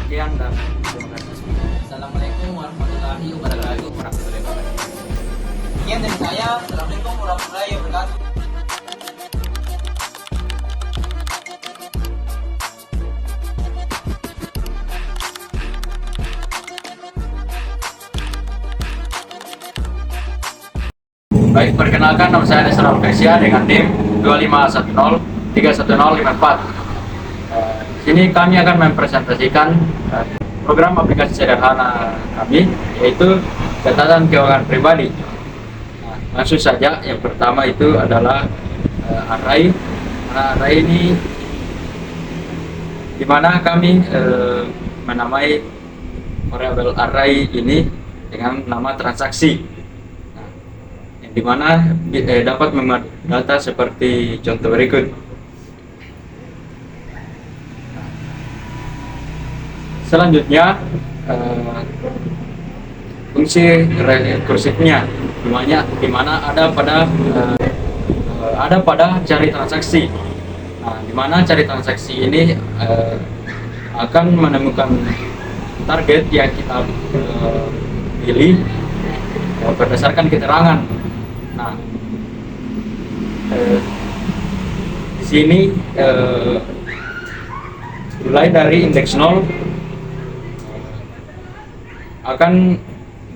Sekian dan terima kasih. Assalamualaikum warahmatullahi wabarakatuh. Sekian dari saya. Assalamualaikum warahmatullahi wabarakatuh. Baik, perkenalkan nama saya Nesra Alkesia dengan NIM 25103154. Di sini kami akan mempresentasikan program aplikasi sederhana kami, yaitu catatan keuangan pribadi. Langsung saja, yang pertama itu adalah array. Array ini dimana kami menamai variabel array ini dengan nama transaksi, di mana dapat memuat data seperti contoh berikut. Selanjutnya fungsi rekursifnya, di mana ada pada cari transaksi. Nah, di mana cari transaksi ini akan menemukan target yang kita pilih berdasarkan keterangan. Nah, di sini mulai dari indeks 0, akan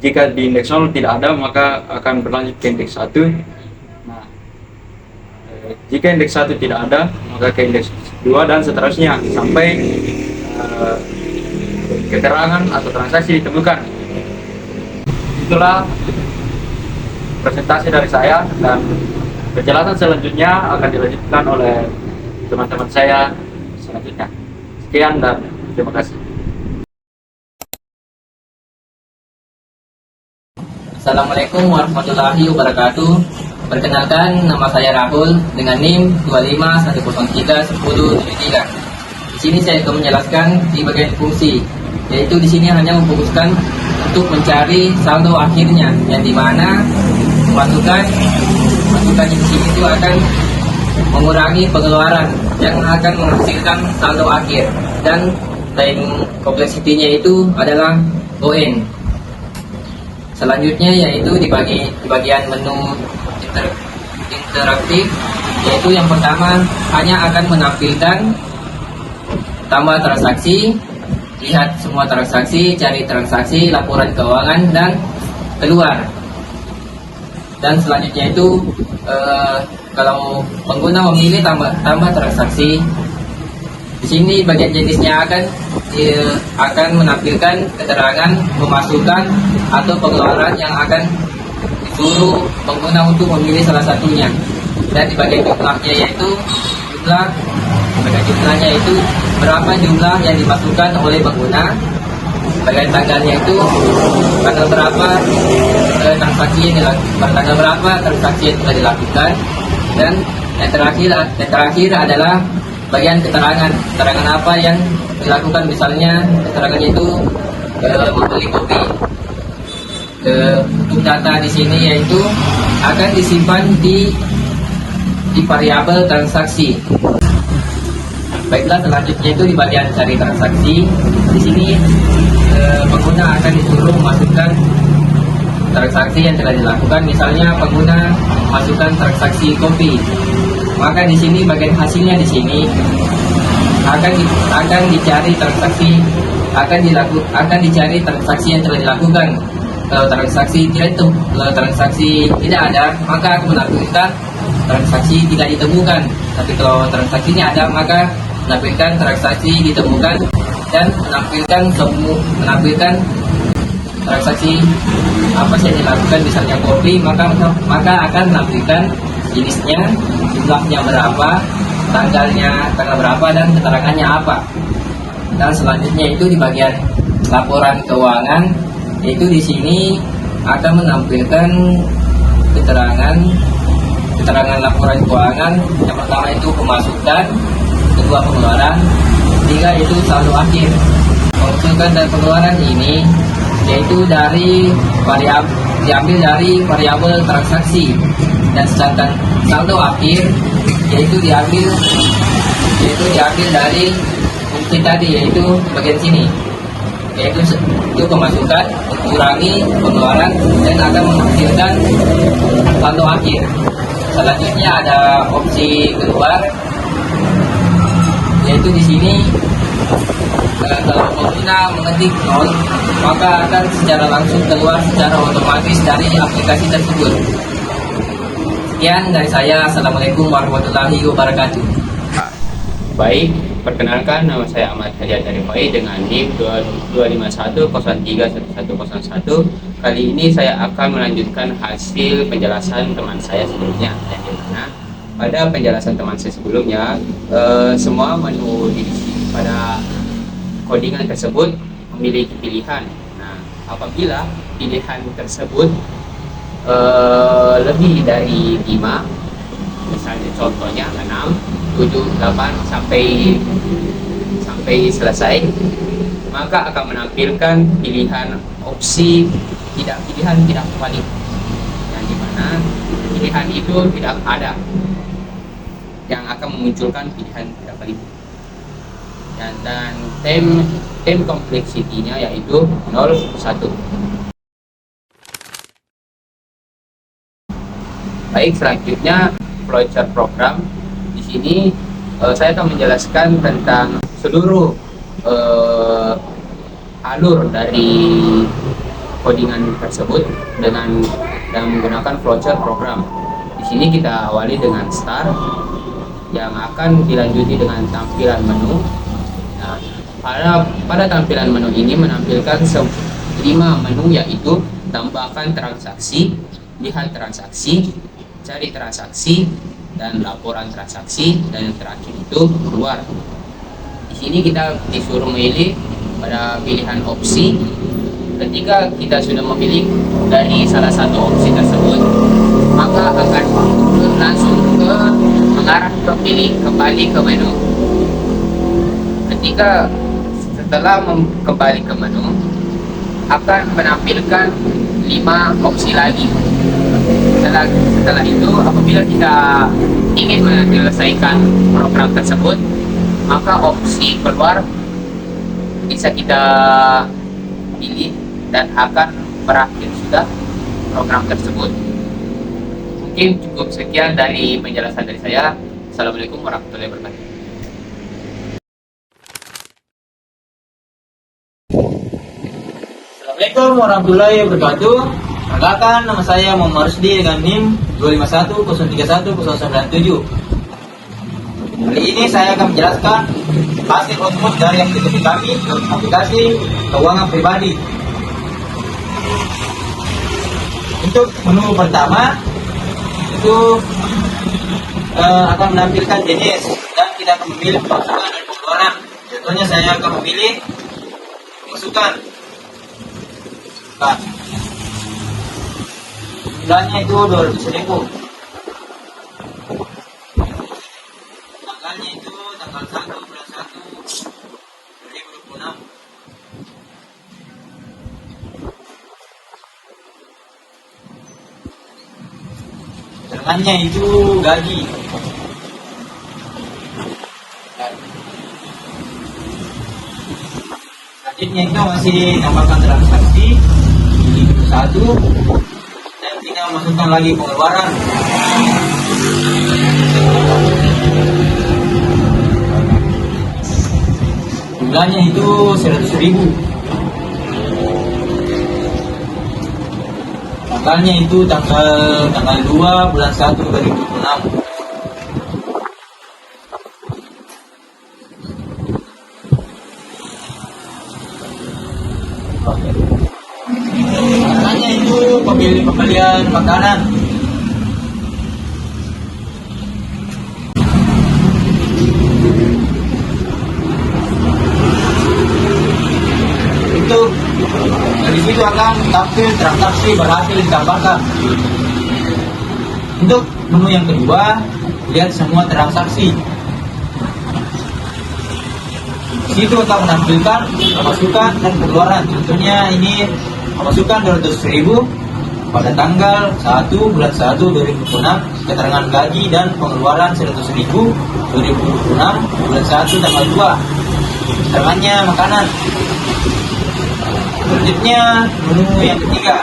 jika di indeks 0 tidak ada maka akan berlanjut ke indeks 1. Nah, jika indeks 1 tidak ada maka ke indeks 2 dan seterusnya sampai keterangan atau transaksi ditemukan. Itulah presentasi dari saya, dan penjelasan selanjutnya akan dilanjutkan oleh teman-teman saya selanjutnya. Sekian dan terima kasih. Assalamualaikum warahmatullahi wabarakatuh. Perkenalkan, nama saya Rahul dengan NIM 25103103. Di sini saya akan menjelaskan di bagian fungsi, yaitu di sini hanya memfokuskan untuk mencari saldo akhirnya, yang dimana masukan di sini itu akan mengurangi pengeluaran yang akan menghasilkan saldo akhir, dan time complexity-nya itu adalah ON. Selanjutnya yaitu di bagian menu interaktif, yaitu yang pertama hanya akan menampilkan tambah transaksi, lihat semua transaksi, cari transaksi, laporan keuangan, dan keluar. Dan selanjutnya itu kalau pengguna memilih tambah transaksi, di sini bagian jenisnya akan menampilkan keterangan pemasukan atau pengeluaran yang akan disuruh pengguna untuk memilih salah satunya. Dan di bagian jumlahnya yaitu jumlahnya itu berapa jumlah yang dimasukkan oleh pengguna. Bagian tanggalnya itu tanggal berapa transaksi yang dilakukan, tanggal berapa transaksi yang telah dilakukan. Dan yang terakhir adalah bagian keterangan apa yang dilakukan, misalnya keterangannya itu membeli kopi. Untuk data di sini yaitu akan disimpan di variabel transaksi. Baiklah, selanjutnya itu di bagian cari transaksi. Di sini pengguna akan disuruh memasukkan transaksi yang telah dilakukan. Misalnya pengguna masukkan transaksi kopi, maka di sini bagian hasilnya di sini akan dicari transaksi, akan dicari transaksi yang telah dilakukan. Kalau transaksi tidak ada, maka akan menampilkan transaksi tidak ditemukan. Tapi kalau transaksinya ada, maka menampilkan transaksi ditemukan, dan menampilkan transaksi apa sih yang dilakukan, misalnya kopi, maka akan menampilkan jenisnya, jumlahnya berapa, tanggal berapa, dan keterangannya apa. Dan selanjutnya itu di bagian laporan keuangan, yaitu di sini akan menampilkan keterangan laporan keuangan. Yang pertama itu pemasukan, kedua pengeluaran, ketiga itu saldo akhir. Pemasukan dan pengeluaran ini yaitu diambil dari variabel transaksi, dan sedangkan saldo akhir yaitu diambil dari fungsi tadi, yaitu bagian sini. yaitu itu pemasukan, kurangi pengeluaran, dan akan menghasilkan saldo akhir. Selanjutnya ada opsi keluar, yaitu di sini kalau pengguna mengetik 0, maka akan secara langsung keluar secara otomatis dari aplikasi tersebut. Sekian dari saya. Assalamualaikum warahmatullahi wabarakatuh. Baik, perkenalkan nama saya Ahmad Hadiat Arifai dengan NIM 251031101. Kali ini saya akan melanjutkan hasil penjelasan teman saya sebelumnya, yang dimana pada penjelasan teman saya sebelumnya semua menu pada codingan tersebut memiliki pilihan. Nah, apabila pilihan tersebut lebih dari 5, misalnya contohnya 6, 7, 8 sampai selesai, maka akan menampilkan pilihan opsi tidak valid, yang dimana pilihan itu tidak ada, yang akan memunculkan pilihan tidak valid. Dan time complexity-nya yaitu 0, 1. Baik, selanjutnya flowchart program. Di sini saya akan menjelaskan tentang seluruh alur dari codingan tersebut dengan menggunakan flowchart program. Di sini kita awali dengan start, yang akan dilanjuti dengan tampilan menu. Nah, pada tampilan menu ini menampilkan 5 menu, yaitu tambahkan transaksi, lihat transaksi, cari transaksi, dan laporan transaksi, dan yang terakhir itu keluar. Di sini kita disuruh memilih pada pilihan opsi. Ketika kita sudah memilih dari salah satu opsi tersebut, maka akan langsung mengarah ke kembali ke menu. Ketika setelah kembali ke menu, akan menampilkan 5 opsi lagi. Setelah itu, apabila kita ingin menyelesaikan program tersebut, maka opsi keluar bisa kita pilih dan akan berakhir sudah program tersebut. Mungkin cukup sekian dari penjelasan dari saya. Assalamualaikum warahmatullahi wabarakatuh. Assalamualaikum warahmatullahi wabarakatuh. Perkenalkan, nama saya Muhammad Rusdi dengan NIM 251031097. Kali ini saya akan menjelaskan hasil output dari aplikasi kami, aplikasi keuangan pribadi. Untuk menu pertama itu akan menampilkan jenis, dan kita akan memilih pemasukan dan pengeluaran. Contohnya saya akan memilih pemasukan. Nah, jumlahnya itu 200.000. Tanggalnya itu tanggal 1 bulan 1 2026. Termannya itu gaji. Selanjutnya itu masih tambahkan transaksi satu, dan kita masukkan lagi pengeluaran. Jumlahnya itu 100.000. Tanggalnya itu tanggal 2 bulan 1 2026. Tanggalnya itu pembelian makanan. Itu dari situ akan tampil transaksi berhasil ditambahkan. Untuk menu yang kedua, lihat semua transaksi. Di situ akan menampilkan pemasukan dan pengeluaran. Contohnya ini pemasukan 200.000 pada tanggal 1 bulan 1 2026, keterangan gaji dan pengeluaran 100.000 2026 bulan 1 tanggal 2. keterangannya makanan. Selanjutnya menu yang ketiga,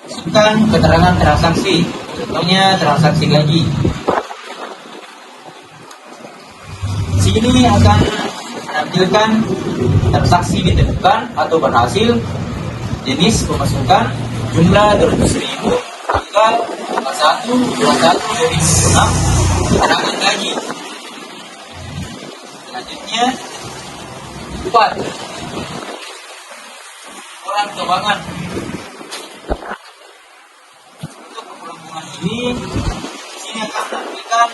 masukkan keterangan transaksi, contohnya transaksi gaji. Sini akan menampilkan transaksi ditemukan atau berhasil, jenis pemasukan, jumlah 200.000, tanggal 1/1/2006, keterangan gaji. Selanjutnya 4, laporan keuangan. Untuk pengelolaan ini akan menampilkan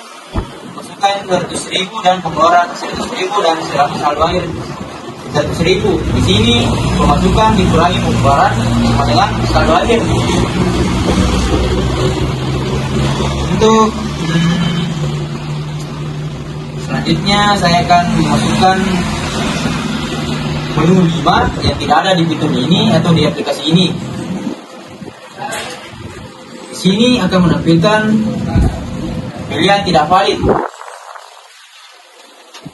pemasukan 200.000 dan pengeluaran 100.000 dan 100 saldo akhir 100.000. Di sini pemasukan dikurangi pengeluaran sama dengan saldo akhir. Untuk selanjutnya saya akan memasukkan menu 5 yang tidak ada di fitur ini atau di aplikasi ini. Di sini akan menampilkan pilihan tidak valid.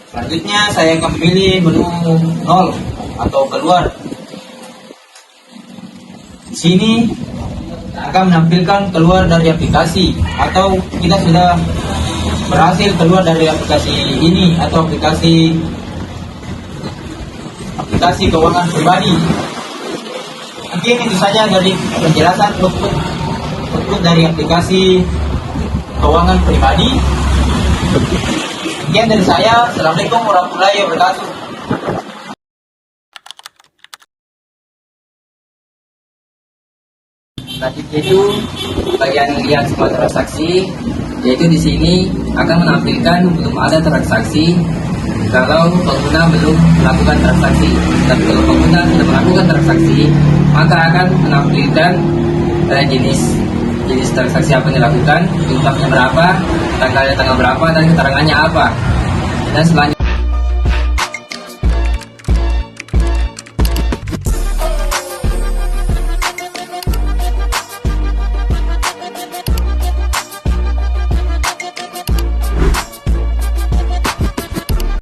Selanjutnya saya akan memilih menu 0 atau keluar. Di sini akan menampilkan keluar dari aplikasi atau kita sudah berhasil keluar dari aplikasi ini atau aplikasi keuangan pribadi. Mungkin itu saja dari penjelasan output dari aplikasi keuangan pribadi. Sekian dari saya. Assalamualaikum warahmatullahi wabarakatuh. Selanjutnya itu bagian lihat semua transaksi, yaitu di sini akan menampilkan belum ada transaksi kalau pengguna belum melakukan transaksi. Dan kalau pengguna sudah melakukan transaksi, maka akan menampilkan jenis transaksi apa yang dilakukan, jumlahnya berapa, tanggal berapa, dan keterangannya apa. Dan selanjutnya